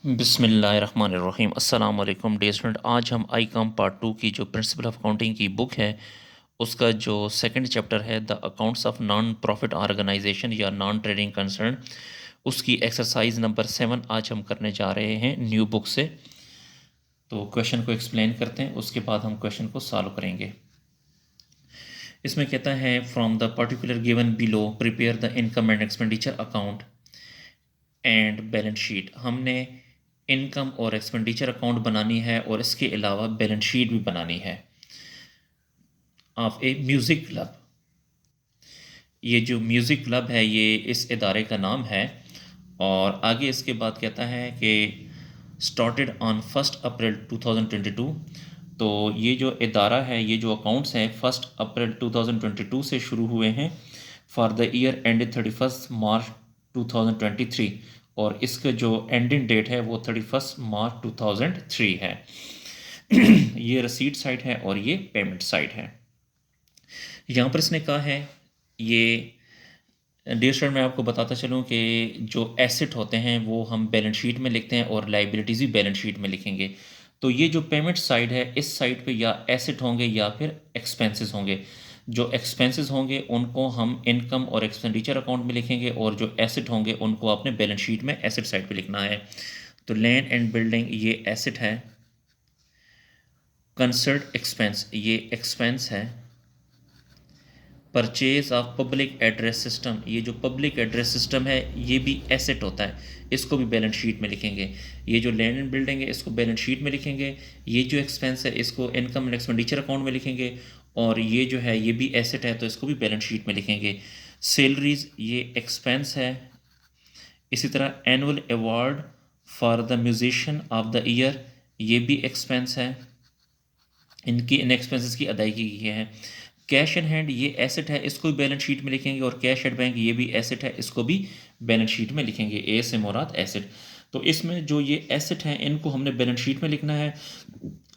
बिस्मिल्लाहिर्रहमानिर्रहीम अस्सलाम वालेकुम डियर स्टूडेंट। आज हम आई कॉम पार्ट 2 की जो प्रिंसिपल ऑफ अकाउंटिंग की बुक है उसका जो सेकंड चैप्टर है the accounts of non profit organization या नॉन ट्रेडिंग कंसर्न, उसकी एक्सरसाइज नंबर 7 आज हम करने जा रहे हैं न्यू बुक से। तो क्वेश्चन को एक्सप्लेन करते हैं, उसके बाद हम क्वेश्चन को सॉल्व करेंगे। इसमें कहता है from the particular given below prepare the income and expenditure account and balance sheet. हमने इनकम और एक्सपेंडिचर अकाउंट बनानी है और इसके अलावा बैलेंस शीट भी बनानी है ऑफ ए म्यूज़िक क्लब। ये जो म्यूज़िक क्लब है ये इस इदारे का नाम है। और आगे इसके बाद कहता है कि स्टार्टेड ऑन 1 अप्रैल 2022। तो ये जो इदारा है, ये जो अकाउंट्स हैं 1 अप्रैल 2022 से शुरू हुए हैं for the year ended 31 March 2023। और इसका जो एंडिंग डेट है वो 31 मार्च 2003 है। ये रसीद साइड है और ये पेमेंट साइड है। यहाँ पर इसने कहा है, ये डियर स्टूडेंट मैं आपको बताता चलूँ कि जो एसेट होते हैं वो हम बैलेंस शीट में लिखते हैं और लाइबिलिटीज़ भी बैलेंस शीट में लिखेंगे। तो ये जो पेमेंट साइड है इस साइड पे या एसेट होंगे या फिर एक्सपेंसेस होंगे। जो एक्सपेंसेस होंगे उनको हम इनकम और एक्सपेंडिचर अकाउंट में लिखेंगे और जो एसेट होंगे उनको आपने बैलेंस शीट में एसेट साइड पे लिखना है। तो लैंड एंड बिल्डिंग ये एसेट है, कंसर्ट एक्सपेंस ये एक्सपेंस है, purchase of public address system ये जो पब्लिक एड्रेस सिस्टम है ये भी एसेट होता है, इसको भी बैलेंस शीट में लिखेंगे। ये जो लैंड एंड बिल्डिंग है इसको बैलेंस शीट में लिखेंगे। ये जो एक्सपेंस है इसको इनकम एंड एक्सपेंडिचर अकाउंट में लिखेंगे। और ये जो है ये भी एसेट है तो इसको भी बैलेंस शीट में लिखेंगे। सैलरीज ये एक्सपेंस है। इसी तरह annual award for the musician of the year ये भी एक्सपेंस है, इनकी इन एक्सपेंसेस की अदायगी की है। कैश इन हैंड ये एसेट है, इसको भी बैलेंस शीट में लिखेंगे। और कैश एट बैंक ये भी एसेट है, इसको भी बैलेंस शीट में लिखेंगे। ए से मुराद एसेट। तो इसमें जो ये एसेट हैं इनको हमने बैलेंस शीट में लिखना है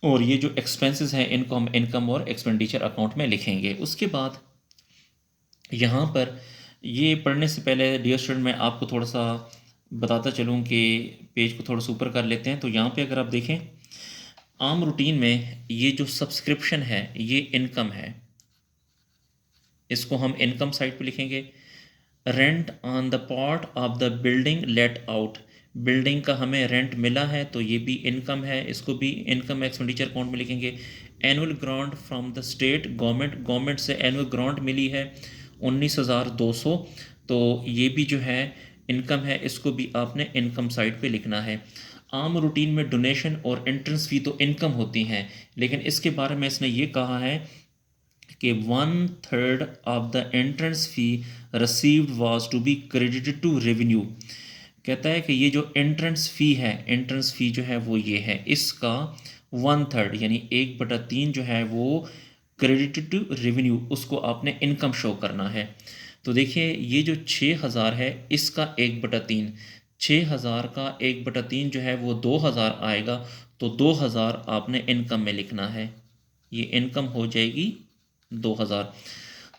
और ये जो एक्सपेंसेस हैं इनको हम इनकम और एक्सपेंडिचर अकाउंट में लिखेंगे। उसके बाद यहाँ पर ये पढ़ने से पहले डियर स्टूडेंट मैं आपको थोड़ा सा बताता चलूँ कि पेज को थोड़ा सा ऊपर कर लेते हैं। तो यहाँ पे अगर आप देखें आम रूटीन में ये जो सब्सक्रिप्शन है ये इनकम है, इसको हम इनकम साइड पे लिखेंगे। Rent on the part of the building let out building का हमें रेंट मिला है तो ये भी इनकम है, इसको भी इनकम एक्सपेंडिचर अकाउंट में लिखेंगे। Annual grant from the state government से एनुअल ग्रांट मिली है 19,200, तो ये भी जो है इनकम है, इसको भी आपने इनकम साइड पे लिखना है। आम रूटीन में डोनेशन और एंट्रेंस फ़ी तो इनकम होती हैं, लेकिन इसके बारे में इसने ये कहा है कि 1/3 of the entrance fee received was to be credited to revenue. कहता है कि ये जो एंट्रेंस फ़ी है, एंट्रेंस फ़ी जो है वो ये है, इसका 1/3 यानी 1/3 जो है वो क्रेडिटेड टू रेवेन्यू, उसको आपने इनकम शो करना है। तो देखिए ये जो 6,000 है इसका 1/3, 6,000 का 1/3 जो है वो 2,000 आएगा। तो 2,000 आपने इनकम में लिखना है, ये इनकम हो जाएगी 2,000।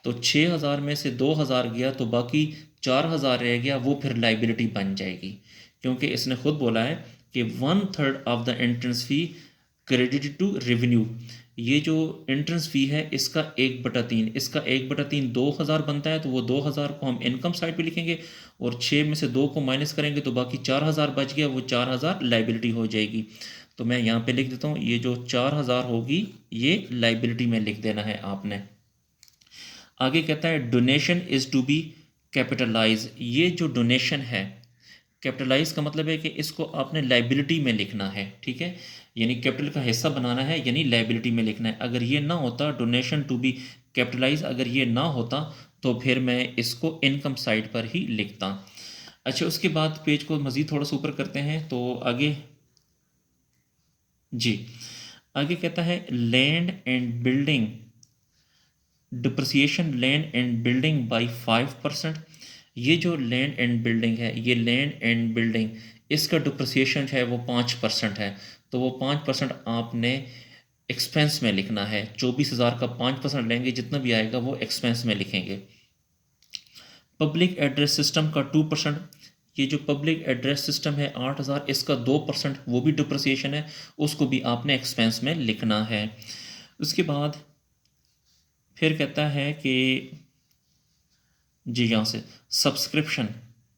तो 6,000 में से 2,000 गया तो बाकी 4,000 रह गया, वो फिर लाइबिलिटी बन जाएगी, क्योंकि इसने खुद बोला है कि 1/3 of the entrance fee credited to revenue. ये जो एंट्रेंस फ़ी है इसका 1/3, इसका 1/3 2,000 बनता है, तो वो 2,000 को हम इनकम साइड पे लिखेंगे और 6 में से 2 को माइनस करेंगे तो बाकी 4,000 बच गया, वो 4,000 लाइबिलिटी हो जाएगी। तो मैं यहाँ पे लिख देता हूँ, ये जो 4,000 होगी ये लाइबिलिटी में लिख देना है आपने। आगे कहता है donation is to be capitalize. ये जो डोनेशन है, कैपिटलाइज का मतलब है कि इसको आपने लाइबिलिटी में लिखना है, ठीक है, यानी कैपिटल का हिस्सा बनाना है यानी लाइबिलिटी में लिखना है। अगर ये ना होता डोनेशन टू बी कैपिटलाइज, अगर ये ना होता तो फिर मैं इसको इनकम साइड पर ही लिखता। अच्छा, उसके बाद पेज को मज़ीद थोड़ा सा ऊपर करते हैं तो आगे जी आगे कहता है land and building depreciation land and building bye 5%। ये जो लैंड एंड बिल्डिंग है, ये लैंड एंड बिल्डिंग इसका डिप्रिसिएशन है वो 5% है, तो वो 5% आपने एक्सपेंस में लिखना है। 24,000 का 5% लेंगे, जितना भी आएगा वो एक्सपेंस में लिखेंगे। पब्लिक एड्रेस सिस्टम का 2%, ये जो पब्लिक एड्रेस सिस्टम है 8,000, इसका 2% वो भी डिप्रिसिएशन है, उसको भी आपने एक्सपेंस में लिखना है। उसके बाद फिर कहता है कि जी यहाँ से सब्सक्रिप्शन,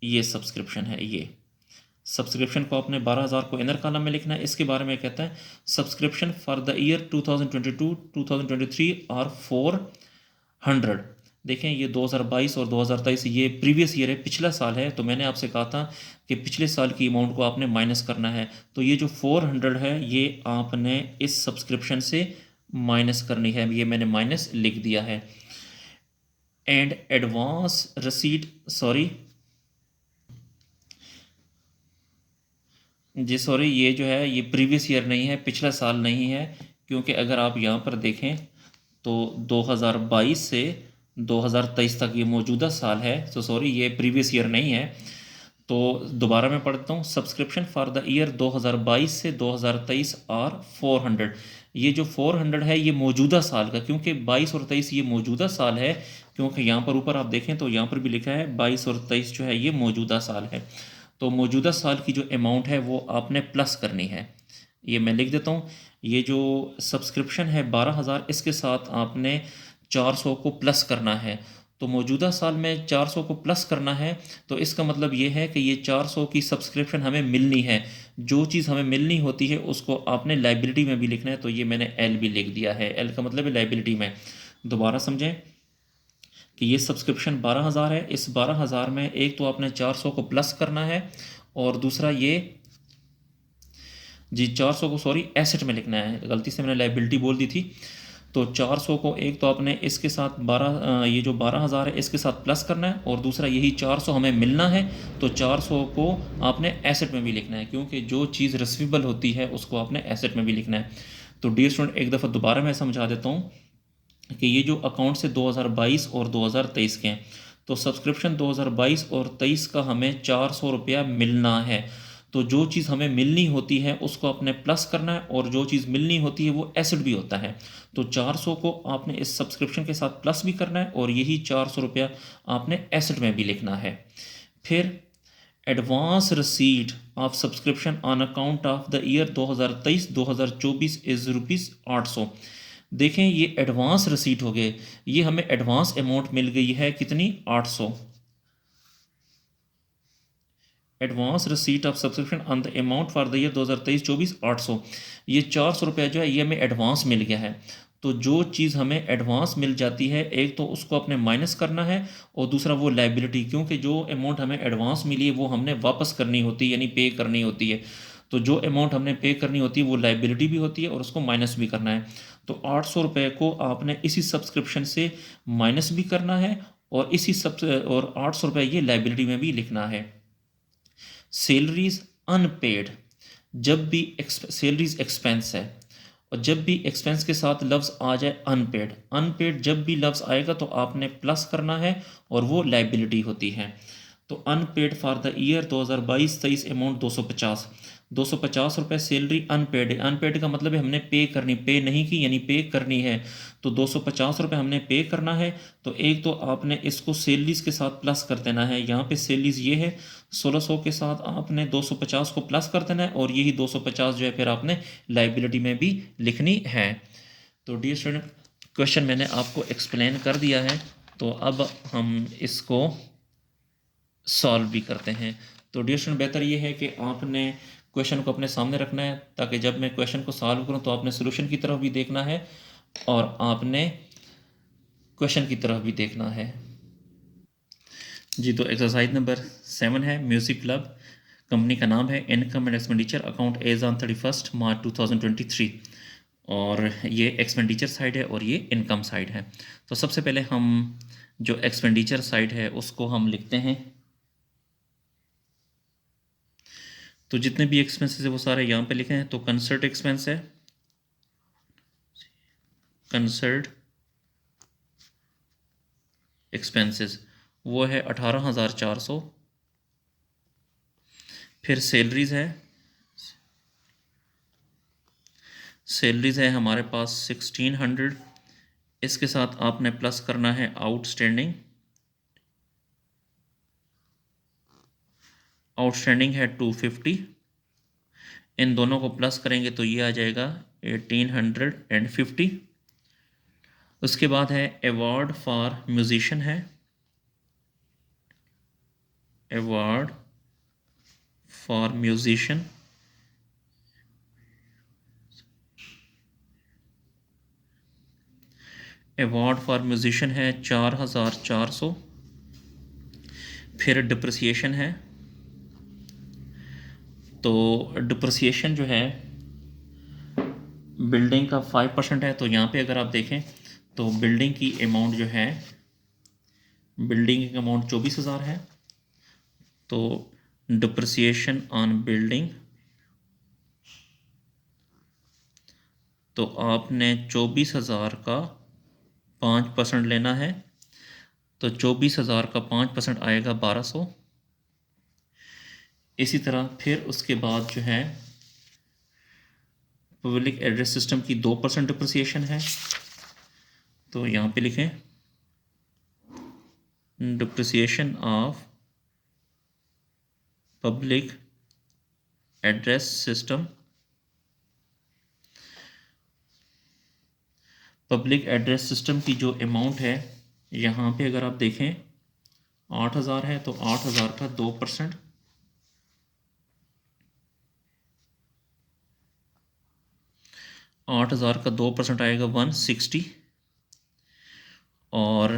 ये सब्सक्रिप्शन है, ये सब्सक्रिप्शन को आपने 12,000 को इनर कॉलम में लिखना है। इसके बारे में कहता है सब्सक्रिप्शन फॉर द ईयर 2022-2023 और 400। देखें ये 2022 और 2023 ये प्रीवियस ईयर है, पिछला साल है। तो मैंने आपसे कहा था कि पिछले साल की अमाउंट को आपने माइनस करना है। तो ये जो 400 है ये आपने इस सब्सक्रिप्शन से माइनस करनी है, ये मैंने माइनस लिख दिया है। And advance receipt, sorry ji sorry, ये जो है ये प्रीवियस ईयर नहीं है, पिछला साल नहीं है, क्योंकि अगर आप यहाँ पर देखें तो 2022 से 2023 तक ये मौजूदा साल है। तो सॉरी, ये प्रीवियस ईयर नहीं है। तो दोबारा मैं पढ़ता हूँ, सब्सक्रिप्शन फॉर द ईयर 2022 से 2023 और 400। ये जो 400 है ये मौजूदा साल का, क्योंकि 22 और 23 ये मौजूदा साल है, क्योंकि यहाँ पर ऊपर आप देखें तो यहाँ पर भी लिखा है 22 और 23 जो है ये मौजूदा साल है। तो मौजूदा साल की जो अमाउंट है वो आपने प्लस करनी है। ये मैं लिख देता हूँ, ये जो सब्सक्रिप्शन है 12,000, इसके साथ आपने 400 को प्लस करना है। तो मौजूदा साल में 400 को प्लस करना है, तो इसका मतलब ये है कि ये 400 की सब्सक्रिप्शन हमें मिलनी है। जो चीज़ हमें मिलनी होती है उसको आपने लाइबिलिटी में भी लिखना है। तो ये मैंने एल भी लिख दिया है, एल का मतलब है लाइबिलिटी में। दोबारा समझें कि ये सब्सक्रिप्शन 12,000 है, इस 12,000 में एक तो आपने 400 को प्लस करना है, और दूसरा ये जी 400 को सॉरी एसेट में लिखना है, गलती से मैंने लाइबिलिटी बोल दी थी। तो 400 को एक तो आपने इसके साथ 12 ये जो 12,000 है इसके साथ प्लस करना है, और दूसरा यही 400 हमें मिलना है। तो 400 को आपने एसेट में भी लिखना है, क्योंकि जो चीज़ रिसीवेबल होती है उसको आपने एसेट में भी लिखना है। तो डियर स्टूडेंट, एक दफ़ा दोबारा मैं समझा देता हूँ कि ये जो अकाउंट से 2022 और 2023 के हैं, तो सब्सक्रिप्शन 2022 और 23 का हमें 400 रुपया मिलना है। तो जो चीज़ हमें मिलनी होती है उसको आपने प्लस करना है, और जो चीज़ मिलनी होती है वो एसेट भी होता है। तो 400 को आपने इस सब्सक्रिप्शन के साथ प्लस भी करना है, और यही 400 रुपया आपने एसेट में भी लिखना है। फिर advance receipt of subscription on account of the year 2023-2024 is ₹800। देखें ये एडवांस रिसीट हो गए, ये हमें एडवांस अमाउंट मिल गई है कितनी, 800। Advance receipt of subscription on the amount for the year 2023-24 800। ये 400 रुपया जो है ये हमें एडवांस मिल गया है। तो जो चीज़ हमें एडवांस मिल जाती है, एक तो उसको अपने माइनस करना है, और दूसरा वो लाइबिलिटी, क्योंकि जो अमाउंट हमें एडवांस मिली है वो हमने वापस करनी होती है, यानी पे करनी होती है। तो जो अमाउंट हमने पे करनी होती है वो लाइबिलिटी भी होती है, और उसको माइनस भी करना है। तो 800 रुपये को आपने इसी सब्सक्रिप्शन से माइनस भी करना है, और इसी सब और 800 रुपये ये लाइबिलिटी में भी लिखना है। सैलरीज अनपेड, जब भी सैलरीज एक्सपेंस है, और जब भी एक्सपेंस के साथ लफ्ज़ आ जाए अनपेड, अनपेड जब भी लफ्ज़ आएगा तो आपने प्लस करना है, और वो लाइबिलिटी होती है। तो unpaid for the year 2022-23 amount 250, 250 रुपये सैलरी अनपेड है। अनपेड का मतलब है हमने पे करनी, पे नहीं की यानी पे करनी है। तो 250 रुपये हमने पे करना है। तो एक तो आपने इसको सैलरीज के साथ प्लस कर देना है, यहाँ पे सैलरीज ये है 1600 के साथ आपने 250 को प्लस कर देना है, और यही 250 जो है फिर आपने लाइबिलिटी में भी लिखनी है। तो डियर स्टूडेंट, क्वेश्चन मैंने आपको एक्सप्लेन कर दिया है, तो अब हम इसको सॉल्व भी करते हैं। तो डियर स्टूडेंट, बेहतर ये है कि आपने क्वेश्चन को अपने सामने रखना है, ताकि जब मैं क्वेश्चन को सॉल्व करूं तो आपने सोल्यूशन की तरफ भी देखना है, और आपने क्वेश्चन की तरफ भी देखना है। जी, तो एक्सरसाइज नंबर 7 है, म्यूज़िक क्लब। कंपनी का नाम है income and expenditure account as on 31 March 2023, और ये एक्सपेंडिचर साइड है और ये इनकम साइड है। तो सबसे पहले हम जो एक्सपेंडिचर साइड है उसको हम लिखते हैं। तो जितने भी एक्सपेंसेस है वो सारे यहाँ पे लिखे हैं। तो कंसर्ट एक्सपेंस है, कंसर्ट एक्सपेंसेस वो है 18,400। फिर सैलरीज है, सैलरीज है हमारे पास 1600। इसके साथ आपने प्लस करना है आउटस्टैंडिंग, आउटस्टैंडिंग है 250, इन दोनों को प्लस करेंगे तो ये आ जाएगा 1850। उसके बाद है अवार्ड फॉर म्यूजिशियन है, award for musician, award for musician है 4400। फिर डिप्रिसिएशन है, तो डिप्रिसिएशन जो है बिल्डिंग का 5% है। तो यहाँ पे अगर आप देखें तो बिल्डिंग की अमाउंट जो है, बिल्डिंग की अमाउंट 24,000 है, तो डिप्रिसिएशन ऑन बिल्डिंग, तो आपने 24,000 का 5% लेना है, तो 24,000 का 5% आएगा 1200। इसी तरह फिर उसके बाद जो है पब्लिक एड्रेस सिस्टम की 2% डिप्रिसिएशन है, तो यहाँ पे लिखें depreciation of public address system, public address system की जो अमाउंट है यहाँ पे अगर आप देखें 8,000 है, तो 8,000 का 2%, 8,000 का 2% आएगा 160। और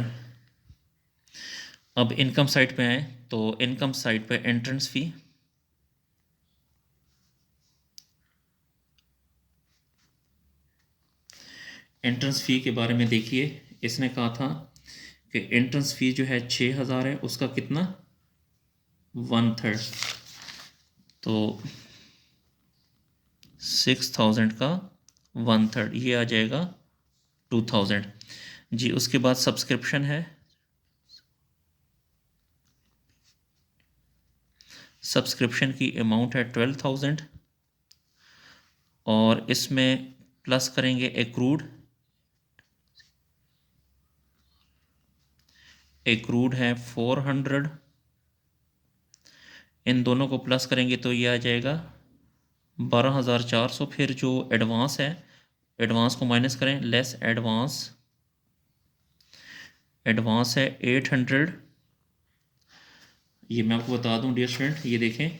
अब इनकम साइड पे आए, तो इनकम साइड पे एंट्रेंस फ़ी, एंट्रेंस फ़ी के बारे में देखिए, इसने कहा था कि एंट्रेंस फ़ी जो है 6,000 है, उसका कितना 1/3, तो 6,000 का 1/3 ये आ जाएगा 2,000 जी। उसके बाद सब्सक्रिप्शन है, सब्सक्रिप्शन की अमाउंट है 12,000, और इसमें प्लस करेंगे एक्रूड, एक्रूड है 400, इन दोनों को प्लस करेंगे तो ये आ जाएगा 12,400। फिर जो एडवांस है, एडवांस को माइनस करें, लेस एडवांस, एडवांस है 800। ये मैं आपको बता दूं डियर स्टूडेंट, ये देखें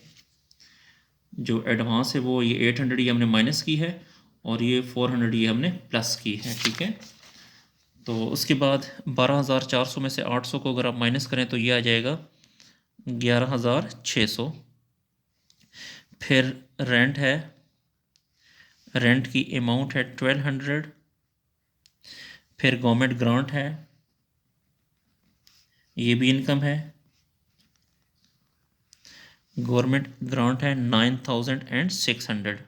जो एडवांस है वो ये 800 ये हमने माइनस की है, और ये 400 ये हमने प्लस की है, ठीक है। तो उसके बाद 12,400 में से 800 को अगर आप माइनस करें तो ये आ जाएगा 11,600। फिर रेंट है, रेंट की अमाउंट है 1,200। फिर गवर्नमेंट ग्रांट है, ये भी इनकम है, गवर्नमेंट ग्रांट है 9,600।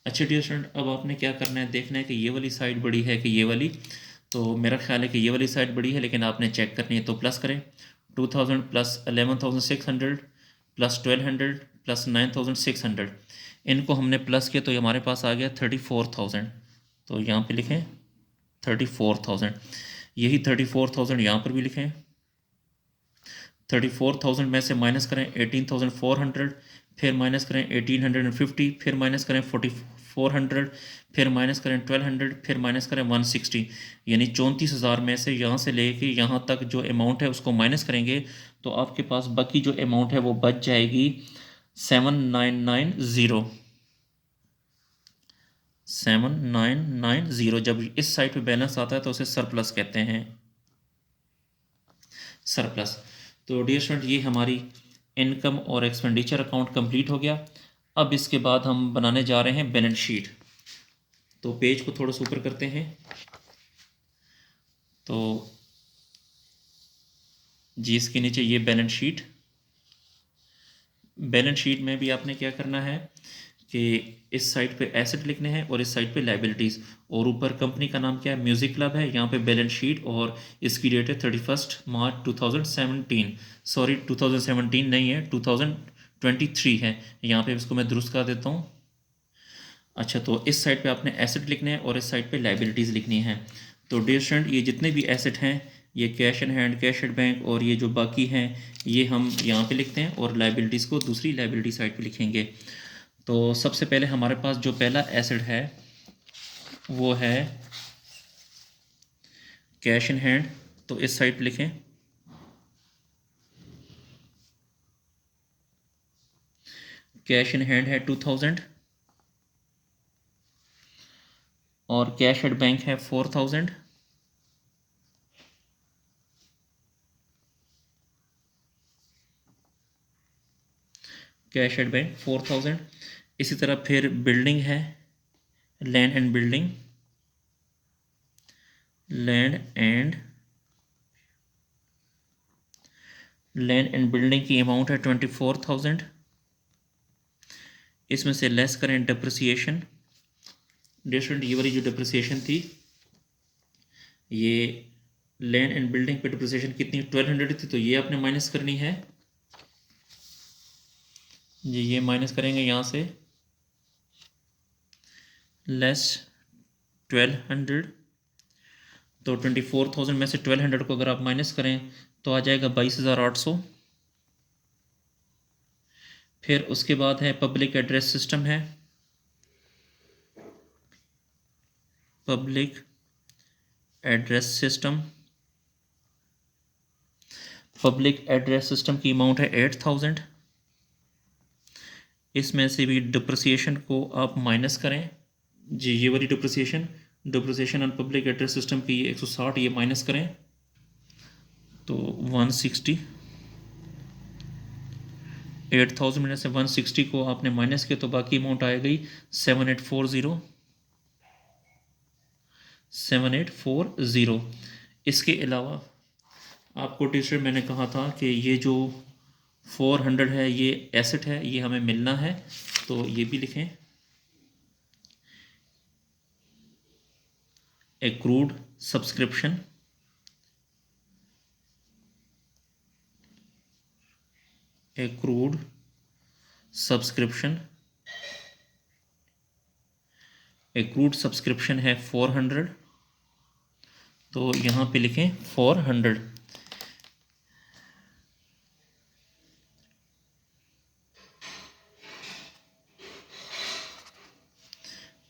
अच्छा डियर स्टूडेंट, अब आपने क्या करना है, देखना है कि ये वाली साइड बड़ी है कि ये वाली। तो मेरा ख्याल है कि ये वाली साइड बड़ी है, लेकिन आपने चेक करनी है, तो प्लस करें 2,000 प्लस 11,600 प्लस 1,200 प्लस 9,600, इनको हमने प्लस किया तो ये हमारे पास आ गया 34,000। तो यहाँ पे लिखें 34,000, यही 34,000 यहाँ पर भी लिखें। 34,000 में से माइनस करें 18,400, फिर माइनस करें 1,850, फिर माइनस करें 4,400, फिर माइनस करें 1,200, फिर माइनस करें 160, यानी 34,000 में से यहाँ से लेके यहाँ तक जो अमाउंट है उसको माइनस करेंगे, तो आपके पास बाकी जो अमाउंट है वो बच जाएगी 7,990। 7,990 जब इस साइड पे बैलेंस आता है तो उसे सरप्लस कहते हैं, सरप्लस। तो डियर स्टूडेंट, ये हमारी इनकम और एक्सपेंडिचर अकाउंट कंप्लीट हो गया। अब इसके बाद हम बनाने जा रहे हैं बैलेंस शीट। तो पेज को थोड़ा सा ऊपर करते हैं, तो जी इसके नीचे ये बैलेंस शीट, बैलेंस शीट में भी आपने क्या करना है कि इस साइड पे एसेट लिखने हैं और इस साइड पे लाइबिलिटीज़, और ऊपर कंपनी का नाम क्या है, म्यूज़िक क्लब है, यहाँ पे बैलेंस शीट, और इसकी डेट है 31 मार्च 2017, सॉरी 2017 नहीं है 2023 है, यहाँ पे इसको मैं दुरुस्त कर देता हूँ। अच्छा, तो इस साइड पे आपने एसेट लिखने हैं और इस साइड पे लाइबिलिटीज़ लिखनी है। तो डियर स्टूडेंट, ये जितने भी एसेट हैं ये cash in hand, cash at bank और ये जो बाकी हैं ये हम यहाँ पे लिखते हैं और लाइबिलिटीज़ को दूसरी लाइबिलिटी साइड पे लिखेंगे। तो सबसे पहले हमारे पास जो पहला एसेट है वो है कैश इन हैंड, तो इस साइड पे लिखें। कैश इन हैंड है 2000 और कैश एट बैंक है 4000। Cash at bank 4000। इसी तरह फिर बिल्डिंग है, land and building, land and building की अमाउंट है 24,000। इसमें से लेस करें डिप्रिसिएशन। डिफरेंट ये वाली जो डिप्रिसिएशन थी, ये लैंड एंड बिल्डिंग पे डिप्रिसिएशन कितनी 1200 थी, तो ये आपने माइनस करनी है जी। ये माइनस करेंगे यहाँ से, लेस 1200। तो 24,000 में से 1200 को अगर आप माइनस करें तो आ जाएगा 22,800। फिर उसके बाद है पब्लिक एड्रेस सिस्टम है, public address system. Public address system की अमाउंट है 8,000। इसमें से भी डिप्रिसिएशन को आप माइनस करें जी। ये वाली depreciation on public address system की ये 160, ये माइनस करें तो 160। 8,000 में से 160 को आपने माइनस किया तो बाकी अमाउंट आ गई 7840। इसके अलावा आपको टीचर मैंने कहा था कि ये जो 400 है ये एसेट है, ये हमें मिलना है, तो ये भी लिखें। Accrued subscription, accrued subscription, accrued subscription है 400, तो यहाँ पे लिखें 400।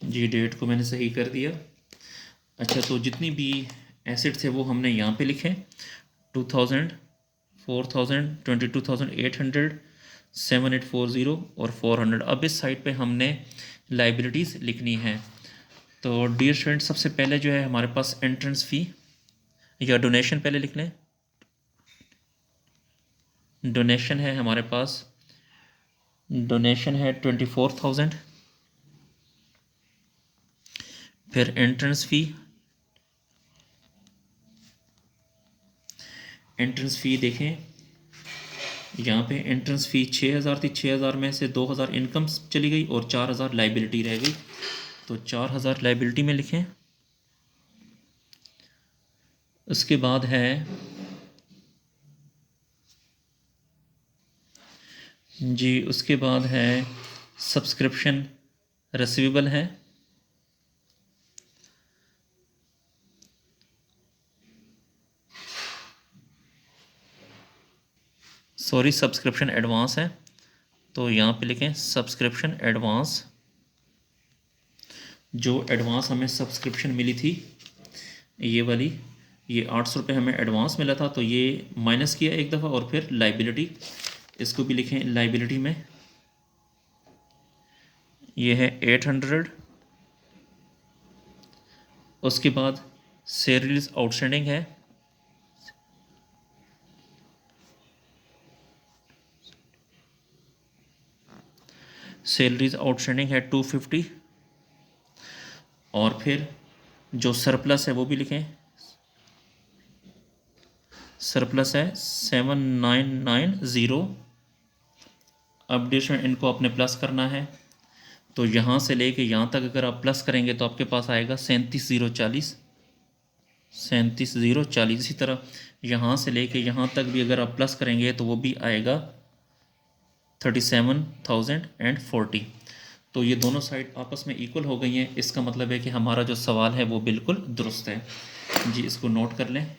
जी डेट को मैंने सही कर दिया। अच्छा, तो जितनी भी एसेट थे वो हमने यहाँ पे लिखे, 2000, 4000, 22,800, 7840 और 400। अब इस साइड पे हमने लाइबिलिटीज़ लिखनी है। तो डियर स्टूडेंट, सबसे पहले जो है हमारे पास एंट्रेंस फ़ी या डोनेशन पहले लिख लें। डोनेशन है हमारे पास, डोनेशन है 24,000। फिर एंट्रेंस फ़ी, एंट्रेंस फ़ी देखें यहाँ पे एंट्रेंस फ़ी 6,000 थी। 6,000 में से 2,000 इनकम चली गई और 4,000 लाइबिलिटी रह गई, तो 4,000 लाइबिलिटी में लिखें। उसके बाद है जी, उसके बाद है सब्सक्रिप्शन रिसीवेबल है, सॉरी सब्सक्रिप्शन एडवांस है, तो यहाँ पे लिखें सब्सक्रिप्शन एडवांस। जो एडवांस हमें सब्सक्रिप्शन मिली थी ये वाली, ये 800 रुपये हमें एडवांस मिला था, तो ये माइनस किया एक दफ़ा और फिर लाइबिलिटी, इसको भी लिखें लाइबिलिटी में। ये है 800। उसके बाद सैलरीज आउटस्टैंडिंग है, सैलरीज आउटस्टैंडिंग है 250। और फिर जो सरप्लस है वो भी लिखें, सरप्लस है 7,990। अब डिशन इनको अपने प्लस करना है, तो यहाँ से लेके यहाँ तक अगर आप प्लस करेंगे तो आपके पास आएगा 37,040, 37,040। इसी तरह यहाँ से लेके यहाँ तक भी अगर आप प्लस करेंगे तो वो भी आएगा 37,040। तो ये दोनों साइड आपस में इक्वल हो गई हैं। इसका मतलब है कि हमारा जो सवाल है वो बिल्कुल दुरुस्त है जी। इसको नोट कर लें।